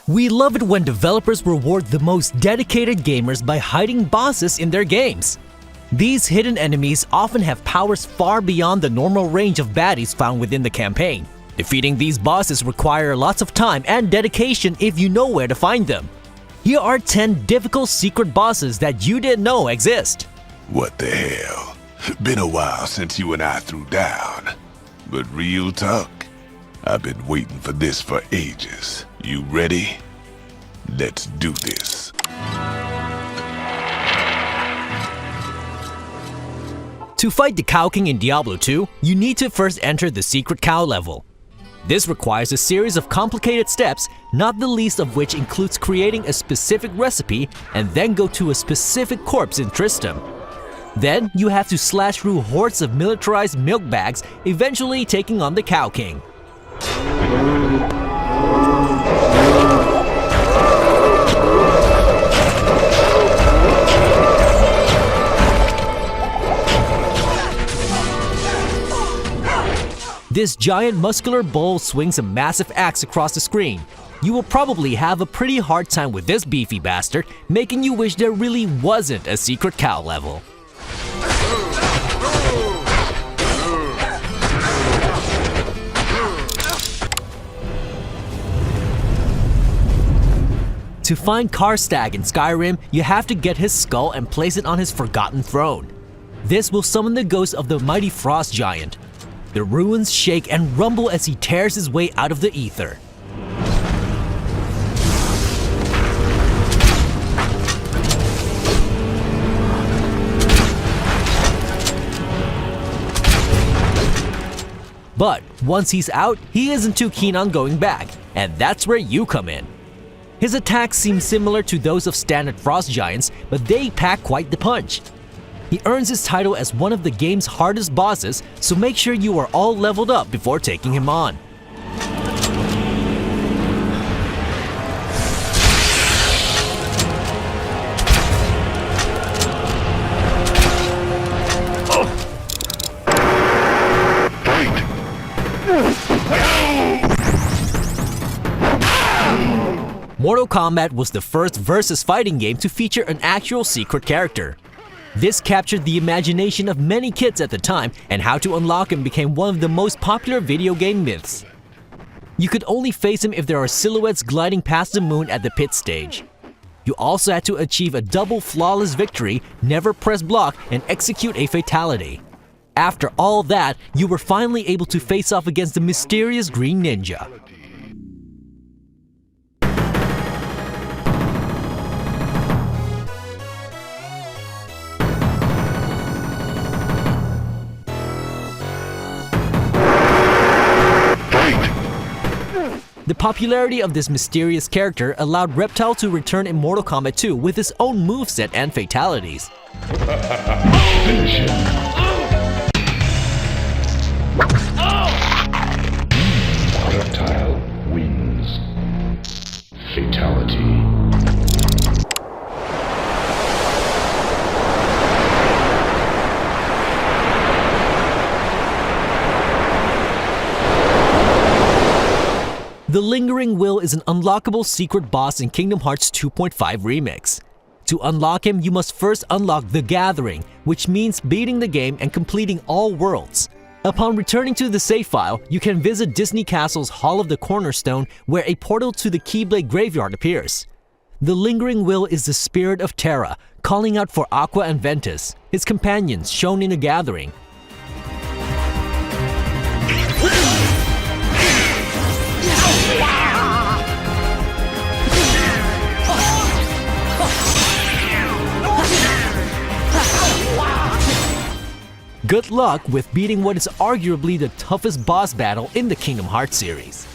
We love it when developers reward the most dedicated gamers by hiding bosses in their games. These hidden enemies often have powers far beyond the normal range of baddies found within the campaign. Defeating these bosses require lots of time and dedication if you know where to find them. Here are 10 difficult secret bosses that you didn't know exist. What the hell? Been a while since you and I threw down. But real talk, I've been waiting for this for ages. You ready? Let's do this. To fight the Cow King in Diablo 2, you need to first enter the secret cow level. This requires a series of complicated steps, not the least of which includes creating a specific recipe and then go to a specific corpse in Tristram. Then you have to slash through hordes of militarized milk bags, eventually taking on the Cow King. This giant muscular bull swings a massive axe across the screen. You will probably have a pretty hard time with this beefy bastard, making you wish there really wasn't a secret cow level. To find Karstaag in Skyrim, you have to get his skull and place it on his forgotten throne. This will summon the ghost of the mighty frost giant. The ruins shake and rumble as he tears his way out of the ether. But once he's out, he isn't too keen on going back, and that's where you come in. His attacks seem similar to those of standard frost giants, but they pack quite the punch. He earns his title as one of the game's hardest bosses, so make sure you are all leveled up before taking him on. Mortal Kombat was the first versus fighting game to feature an actual secret character. This captured the imagination of many kids at the time, and how to unlock him became one of the most popular video game myths. You could only face him if there are silhouettes gliding past the moon at the pit stage. You also had to achieve a double flawless victory, never press block, and execute a fatality. After all that, you were finally able to face off against the mysterious Green Ninja. The popularity of this mysterious character allowed Reptile to return in Mortal Kombat 2 with his own moveset and fatalities. Finish him. Reptile wins. Fatality. The Lingering Will is an unlockable secret boss in Kingdom Hearts 2.5 Remix. To unlock him, you must first unlock The Gathering, which means beating the game and completing all worlds. Upon returning to the save file, you can visit Disney Castle's Hall of the Cornerstone, where a portal to the Keyblade Graveyard appears. The Lingering Will is the spirit of Terra, calling out for Aqua and Ventus, his companions shown in The Gathering. Good luck with beating what is arguably the toughest boss battle in the Kingdom Hearts series.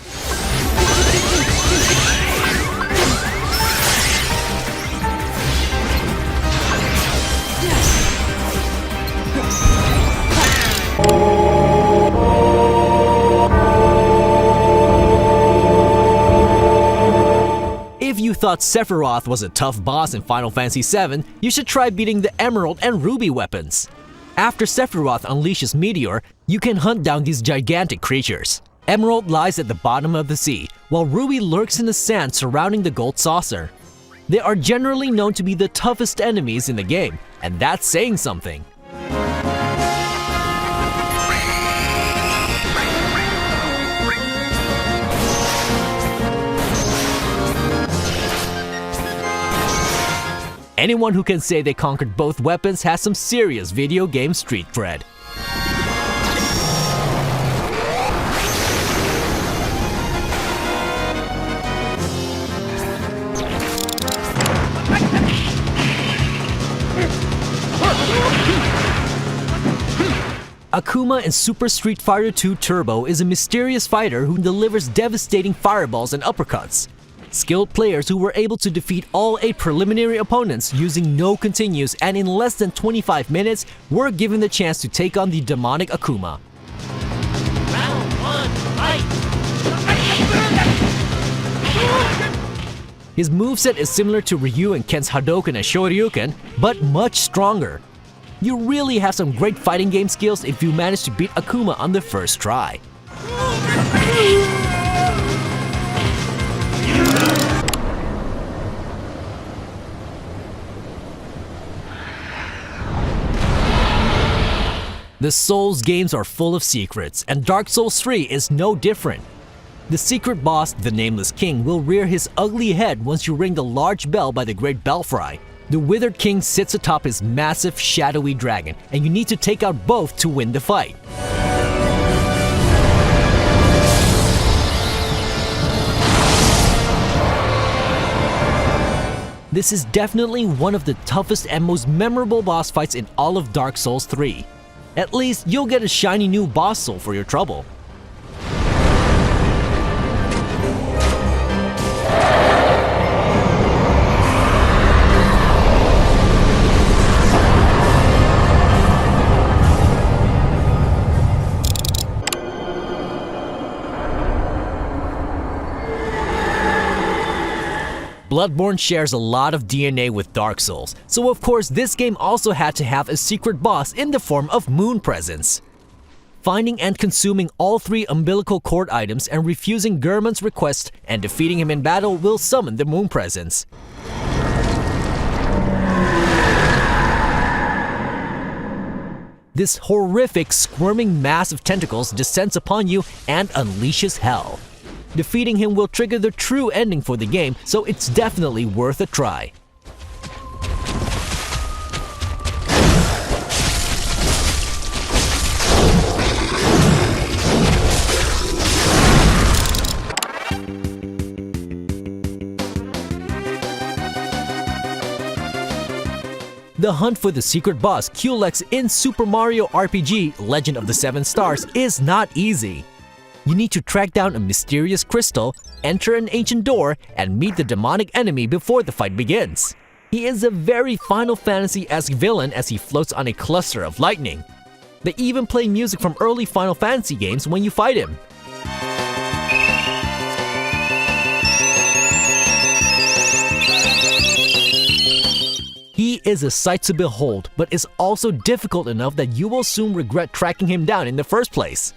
If you thought Sephiroth was a tough boss in Final Fantasy VII, you should try beating the Emerald and Ruby weapons. After Sephiroth unleashes Meteor, you can hunt down these gigantic creatures. Emerald lies at the bottom of the sea, while Ruby lurks in the sand surrounding the gold saucer. They are generally known to be the toughest enemies in the game, and that's saying something. Anyone who can say they conquered both weapons has some serious video game street cred. Akuma in Super Street Fighter 2 Turbo is a mysterious fighter who delivers devastating fireballs and uppercuts. Skilled players who were able to defeat all 8 preliminary opponents using no continues and in less than 25 minutes were given the chance to take on the demonic Akuma. Round 1, fight! His moveset is similar to Ryu and Ken's Hadouken and Shoryuken, but much stronger. You really have some great fighting game skills if you manage to beat Akuma on the first try. The Souls games are full of secrets, and Dark Souls 3 is no different. The secret boss, the Nameless King, will rear his ugly head once you ring the large bell by the Great Belfry. The Withered King sits atop his massive, shadowy dragon, and you need to take out both to win the fight. This is definitely one of the toughest and most memorable boss fights in all of Dark Souls 3. At least you'll get a shiny new boss soul for your trouble. Bloodborne shares a lot of DNA with Dark Souls, so of course this game also had to have a secret boss in the form of Moon Presence. Finding and consuming all 3 umbilical cord items and refusing Germon's request and defeating him in battle will summon the Moon Presence. This horrific, squirming mass of tentacles descends upon you and unleashes hell. Defeating him will trigger the true ending for the game, so it's definitely worth a try. The hunt for the secret boss Culex in Super Mario RPG Legend of the Seven Stars is not easy. You need to track down a mysterious crystal, enter an ancient door, and meet the demonic enemy before the fight begins. He is a very Final Fantasy-esque villain as he floats on a cluster of lightning. They even play music from early Final Fantasy games when you fight him. He is a sight to behold, but is also difficult enough that you will soon regret tracking him down in the first place.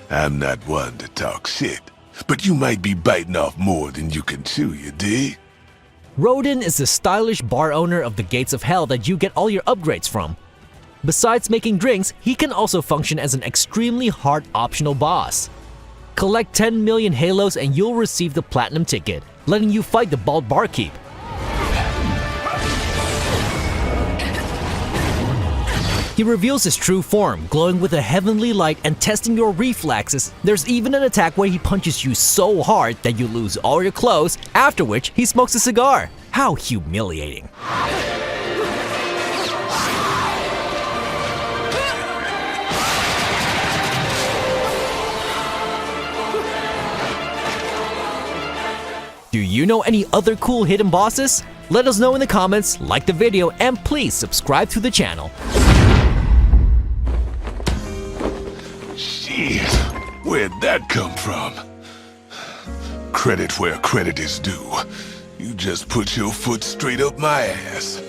I'm not one to talk shit, but you might be biting off more than you can chew, you dig? Rodin is the stylish bar owner of the Gates of Hell that you get all your upgrades from. Besides making drinks, he can also function as an extremely hard optional boss. Collect 10 million halos and you'll receive the Platinum ticket, letting you fight the bald barkeep. He reveals his true form, glowing with a heavenly light and testing your reflexes. There's even an attack where he punches you so hard that you lose all your clothes, after which he smokes a cigar. How humiliating. Do you know any other cool hidden bosses? Let us know in the comments, like the video, and please subscribe to the channel. Shit, where'd that come from? Credit where credit is due. You just put your foot straight up my ass.